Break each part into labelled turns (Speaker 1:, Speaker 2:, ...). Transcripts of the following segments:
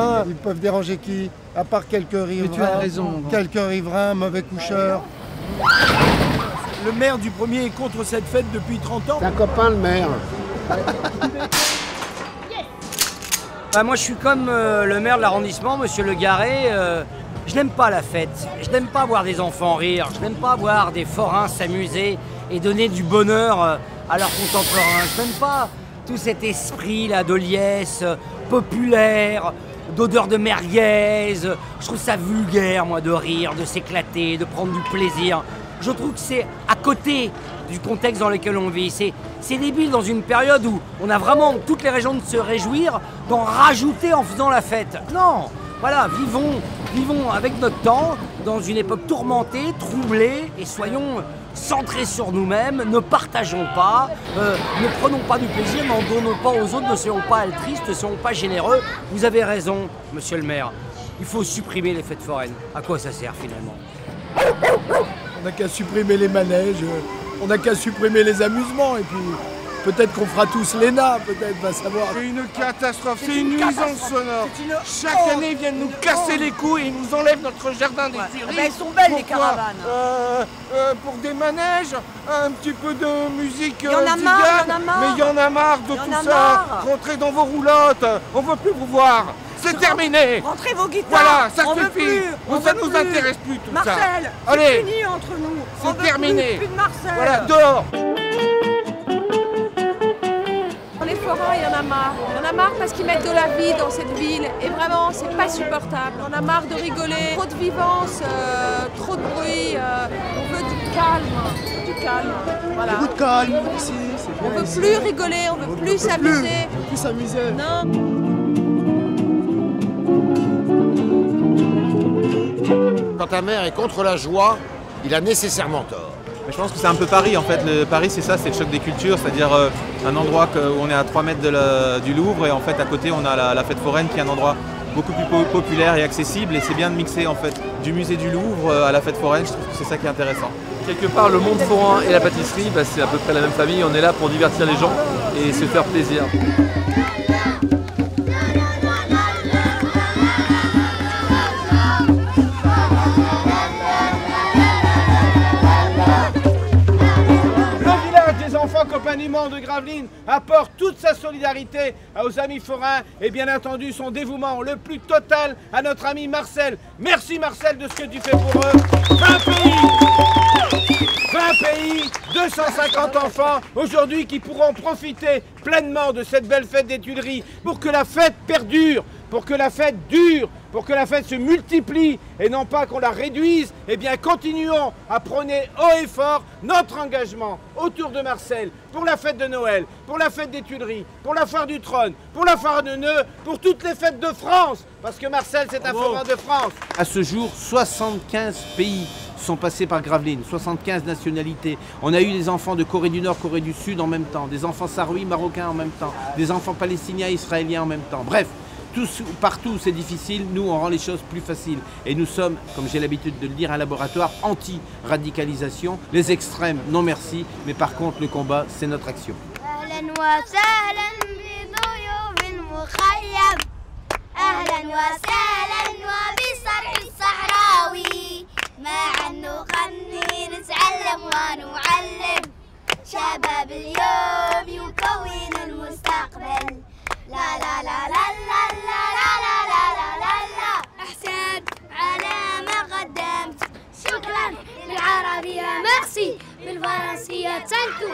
Speaker 1: riverains, ils peuvent déranger qui? À part quelques riverains.
Speaker 2: Mais tu as raison.
Speaker 1: Quelques riverains, mauvais coucheurs.
Speaker 3: Le maire du premier est contre cette fête depuis 30 ans.
Speaker 1: C'est un copain, le maire.
Speaker 4: Bah, moi je suis comme le maire de l'arrondissement, monsieur Le Garret. Je n'aime pas la fête, je n'aime pas voir des enfants rire, je n'aime pas voir des forains s'amuser et donner du bonheur à leurs contemporains. Je n'aime pas tout cet esprit là de liesse, populaire, d'odeur de merguez. Je trouve ça vulgaire, moi, de rire, de s'éclater, de prendre du plaisir. Je trouve que c'est à côté du contexte dans lequel on vit. C'est débile dans une période où on a vraiment toutes les raisons de se réjouir, d'en rajouter en faisant la fête. Non, voilà, vivons avec notre temps, dans une époque tourmentée, troublée, et soyons centrés sur nous-mêmes, ne partageons pas, ne prenons pas du plaisir, n'en donnons pas aux autres, ne soyons pas altruistes, ne soyons pas généreux. Vous avez raison, monsieur le maire, il faut supprimer les fêtes foraines. À quoi ça sert finalement?
Speaker 3: On n'a qu'à supprimer les manèges, on n'a qu'à supprimer les amusements, et puis peut-être qu'on fera tous l'ENA, peut-être, va savoir.
Speaker 5: C'est une catastrophe, c'est une nuisance sonore. Chaque année, ils viennent nous casser les couilles et ils nous enlèvent notre jardin des Tuileries.
Speaker 6: Elles sont belles, les caravanes.
Speaker 5: Pour des manèges, un petit peu de musique
Speaker 6: Il y en a marre, il y en a marre.
Speaker 5: mais il y en a marre de tout ça. Rentrez dans vos roulottes, on veut plus vous voir. C'est terminé.
Speaker 6: Rentrez vos guitares.
Speaker 5: Voilà, ça
Speaker 6: on
Speaker 5: suffit.
Speaker 6: veut plus, on
Speaker 5: Ça
Speaker 6: veut
Speaker 5: nous
Speaker 6: plus.
Speaker 5: intéresse plus tout
Speaker 6: Marcel,
Speaker 5: ça. Allez,
Speaker 6: c'est fini entre nous. On
Speaker 5: c'est
Speaker 6: veut
Speaker 5: terminé.
Speaker 6: Plus de Marcel.
Speaker 5: Voilà, dehors.
Speaker 7: Les forains, il y en a marre. Il y en a marre parce qu'ils mettent de la vie dans cette ville et vraiment, c'est pas supportable. On a marre de rigoler, trop de vivance, trop de bruit. On veut du calme, du calme. Voilà.
Speaker 1: Beaucoup de calme ici.
Speaker 7: On veut plus rigoler, on veut plus s'amuser.
Speaker 1: Plus s'amuser.
Speaker 7: Non.
Speaker 8: Quand un maire est contre la joie, il a nécessairement tort.
Speaker 9: Mais je pense que c'est un peu Paris en fait. Paris c'est ça, c'est le choc des cultures, c'est-à-dire un endroit où on est à 3 mètres du Louvre et en fait à côté on a la fête foraine qui est un endroit beaucoup plus populaire et accessible et c'est bien de mixer en fait du musée du Louvre à la fête foraine, je trouve que c'est ça qui est intéressant.
Speaker 10: Quelque part le monde forain et la pâtisserie, c'est à peu près la même famille, on est là pour divertir les gens et se faire plaisir.
Speaker 5: Accompagnement de Gravelines apporte toute sa solidarité aux amis forains et bien entendu son dévouement le plus total à notre ami Marcel. Merci Marcel de ce que tu fais pour eux. 20 pays, 250 enfants aujourd'hui qui pourront profiter pleinement de cette belle fête des Tuileries pour que la fête perdure, pour que la fête dure, pour que la fête se multiplie et non pas qu'on la réduise. Eh bien continuons à prôner haut et fort notre engagement autour de Marcel pour la fête de Noël, pour la fête des Tuileries, pour la foire du Trône, pour la foire de Nœux, pour toutes les fêtes de France, parce que Marcel c'est un forain de France.
Speaker 11: À ce jour, 75 pays sont passés par Gravelines, 75 nationalités. On a eu des enfants de Corée du Nord, Corée du Sud en même temps, des enfants sarouis, marocains en même temps, des enfants palestiniens, israéliens en même temps. Bref, partout où c'est difficile, nous on rend les choses plus faciles. Et nous sommes, comme j'ai l'habitude de le dire, un laboratoire anti-radicalisation. Les extrêmes, non merci, mais par contre le combat, c'est notre action.
Speaker 12: لا لا لا لا لا لا لا لا لا لا لا أحسن على ما قدمت شكرا بالعربية ميرسي بالفرنسية تانكو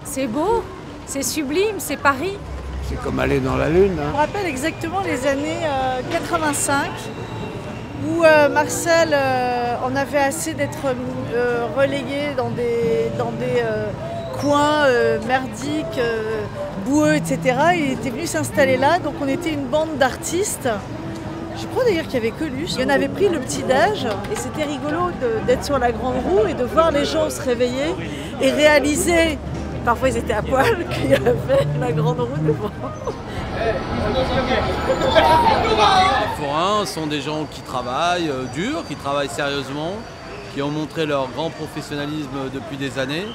Speaker 7: C'est beau, c'est sublime, c'est Paris.
Speaker 1: C'est comme aller dans la lune.
Speaker 6: Je me rappelle exactement les années 85 où Marcel, on avait assez d'être relégué dans des coins merdiques, boueux, etc. Il était venu s'installer là, donc on était une bande d'artistes. Je crois d'ailleurs qu'il n'y avait que lui. Il en avait pris le petit-déj et c'était rigolo d'être sur la grande roue et de voir les gens se réveiller et réaliser, parfois ils étaient à poil, qu'il y avait la grande roue devant.
Speaker 2: Les forains sont des gens qui travaillent dur, qui travaillent sérieusement, qui ont montré leur grand professionnalisme depuis des années.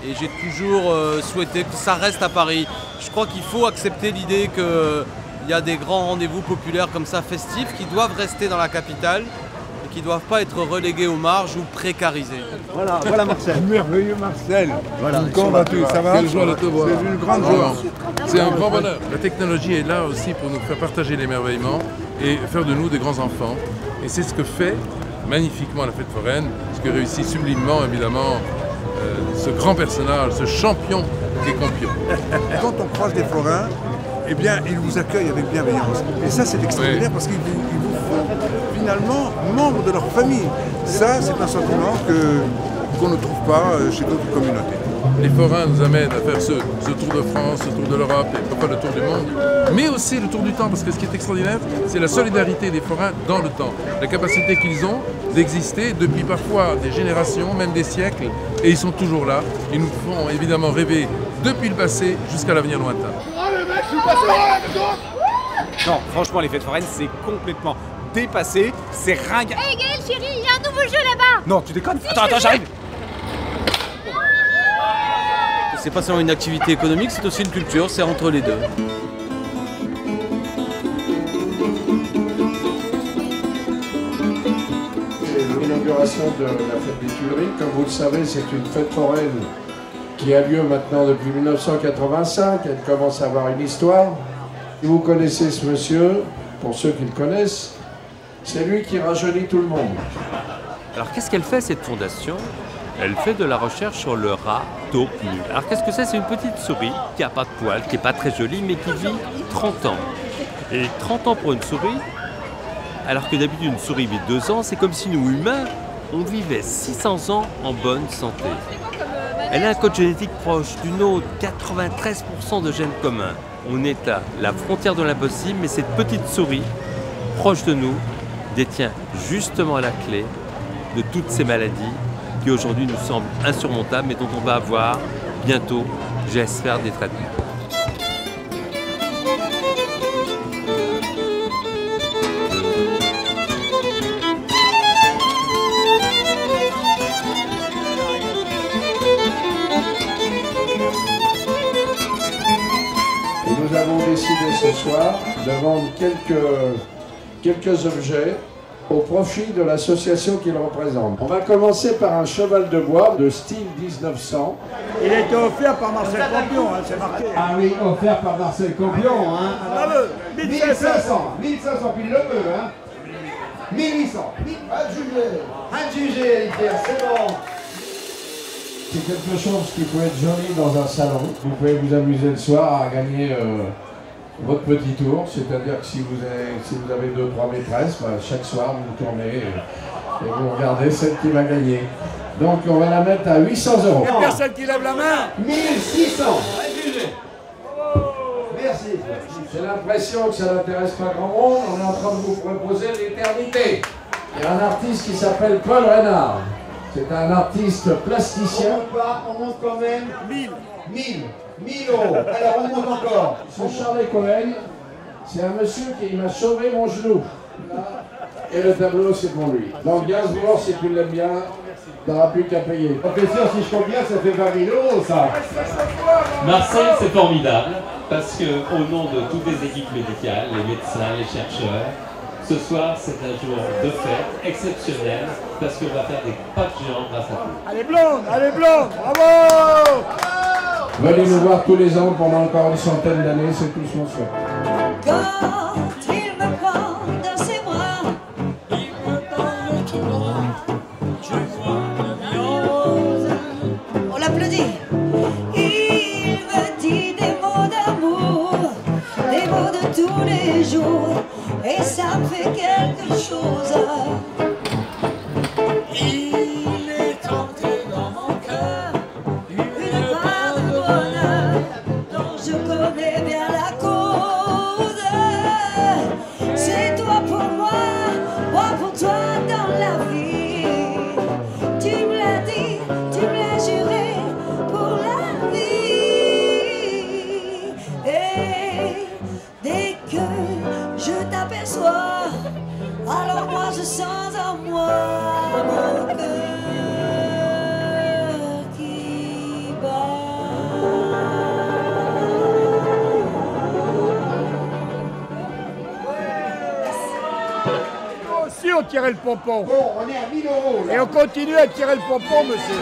Speaker 2: Et j'ai toujours souhaité que ça reste à Paris. Je crois qu'il faut accepter l'idée qu'il y a des grands rendez-vous populaires comme ça, festifs, qui doivent rester dans la capitale et qui ne doivent pas être relégués aux marges ou précarisés.
Speaker 13: Voilà Marcel.
Speaker 14: Merveilleux Marcel.
Speaker 13: Voilà.
Speaker 14: Comment vas-tu? Ça va?
Speaker 15: Quelle joie de te voir.
Speaker 14: C'est une grande joie.
Speaker 15: C'est un grand bonheur. La technologie est là aussi pour nous faire partager l'émerveillement et faire de nous des grands enfants. Et c'est ce que fait magnifiquement la fête foraine, ce que réussit sublimement évidemment ce grand personnage, ce champion des Compions.
Speaker 14: Quand on croise des forains, eh bien, ils vous accueillent avec bienveillance. Et ça, c'est extraordinaire parce qu'ils vous font finalement membres de leur famille. Ça, c'est un sentiment qu'on ne trouve pas chez d'autres communautés.
Speaker 15: Les forains nous amènent à faire ce tour de France, ce tour de l'Europe et pourquoi le tour du monde, mais aussi le tour du temps, parce que ce qui est extraordinaire, c'est la solidarité des forains dans le temps, la capacité qu'ils ont d'exister depuis parfois des générations, même des siècles, et ils sont toujours là. Ils nous font évidemment rêver depuis le passé jusqu'à l'avenir lointain.
Speaker 16: Non, franchement, les fêtes foraines, c'est complètement dépassé, c'est ringard.
Speaker 12: Hey Gaël, chérie, il y a un nouveau jeu là-bas.
Speaker 16: Non, tu déconnes. Attends, j'arrive.
Speaker 2: C'est pas seulement une activité économique, c'est aussi une culture, c'est entre les deux.
Speaker 1: C'est l'inauguration de la fête des Tuileries. Comme vous le savez, c'est une fête foraine qui a lieu maintenant depuis 1985. Elle commence à avoir une histoire. Si vous connaissez ce monsieur, pour ceux qui le connaissent, c'est lui qui rajeunit tout le monde.
Speaker 10: Alors qu'est-ce qu'elle fait cette fondation? Elle fait de la recherche sur le rat dos nu. Alors qu'est-ce que c'est? C'est une petite souris qui n'a pas de poils, qui n'est pas très jolie, mais qui vit 30 ans. Et 30 ans pour une souris, alors que d'habitude une souris vit 2 ans, c'est comme si nous humains, on vivait 600 ans en bonne santé. Elle a un code génétique proche du nôtre, 93% de gènes communs. On est à la frontière de l'impossible, mais cette petite souris, proche de nous, détient justement la clé de toutes ces maladies qui aujourd'hui nous semblent insurmontables, mais dont on va avoir bientôt, j'espère, des traitements.
Speaker 1: Et nous avons décidé ce soir de vendre quelques objets au profit de l'association qu'il représente. On va commencer par un cheval de bois de style 1900.
Speaker 13: Il a été offert par Marcel Campion, hein, c'est marqué.
Speaker 1: Ah oui, offert par Marcel Campion.
Speaker 13: Hein.
Speaker 1: 1500, puis il le veut. Hein. 1800. Adjugé, c'est bon. C'est quelque chose qui peut être joli dans un salon. Vous pouvez vous amuser le soir à gagner votre petit tour, c'est-à-dire que si vous avez 2-3 maîtresses, bah, chaque soir vous tournez et vous regardez celle qui va gagner. Donc on va la mettre à 800 €.
Speaker 13: Il n'y a personne qui lève la main.
Speaker 1: 1600. Merci. J'ai l'impression que ça n'intéresse pas grand monde. On est en train de vous proposer l'éternité. Il y a un artiste qui s'appelle Paul Renard. C'est un artiste plasticien.
Speaker 13: On monte quand même 1000 €.
Speaker 1: Alors on monte encore. C'est Charles Cohen. C'est un monsieur qui m'a sauvé mon genou. Et le tableau, c'est pour lui. Donc Gainsbourg, si tu l'aimes bien, tu n'auras plus qu'à payer. Professeur, si je compte bien, ça fait 20 000 €, ça.
Speaker 17: Marcel, c'est formidable, parce que au nom de toutes les équipes médicales, les médecins, les chercheurs, ce soir, c'est un jour de fête exceptionnel, parce qu'on va faire des pas de géant grâce à vous.
Speaker 13: Allez blonde, bravo!
Speaker 1: Venez nous voir tous les ans pendant encore une centaine d'années, c'est tout ce qu'on souhaite.
Speaker 18: Quand il me prend dans ses bras, il me parle tout droit, je vois la vie rose. On l'applaudit. Il me dit des mots d'amour, des mots de tous les jours, et ça me fait quelque chose. Il est entré dans mon cœur une part de bonheur dont je connais connais bien la cause. C'est toi pour moi pour toi dans la vie. Tu me l'as dit, tu me l'as juré pour la vie. Et dès que je t'aperçois, alors moi je sens en moi mon cœur qui bat.
Speaker 3: Si on tirait le pompon.
Speaker 13: Bon, on est à 1000 euros.
Speaker 3: Et on continue à tirer le pompon, monsieur.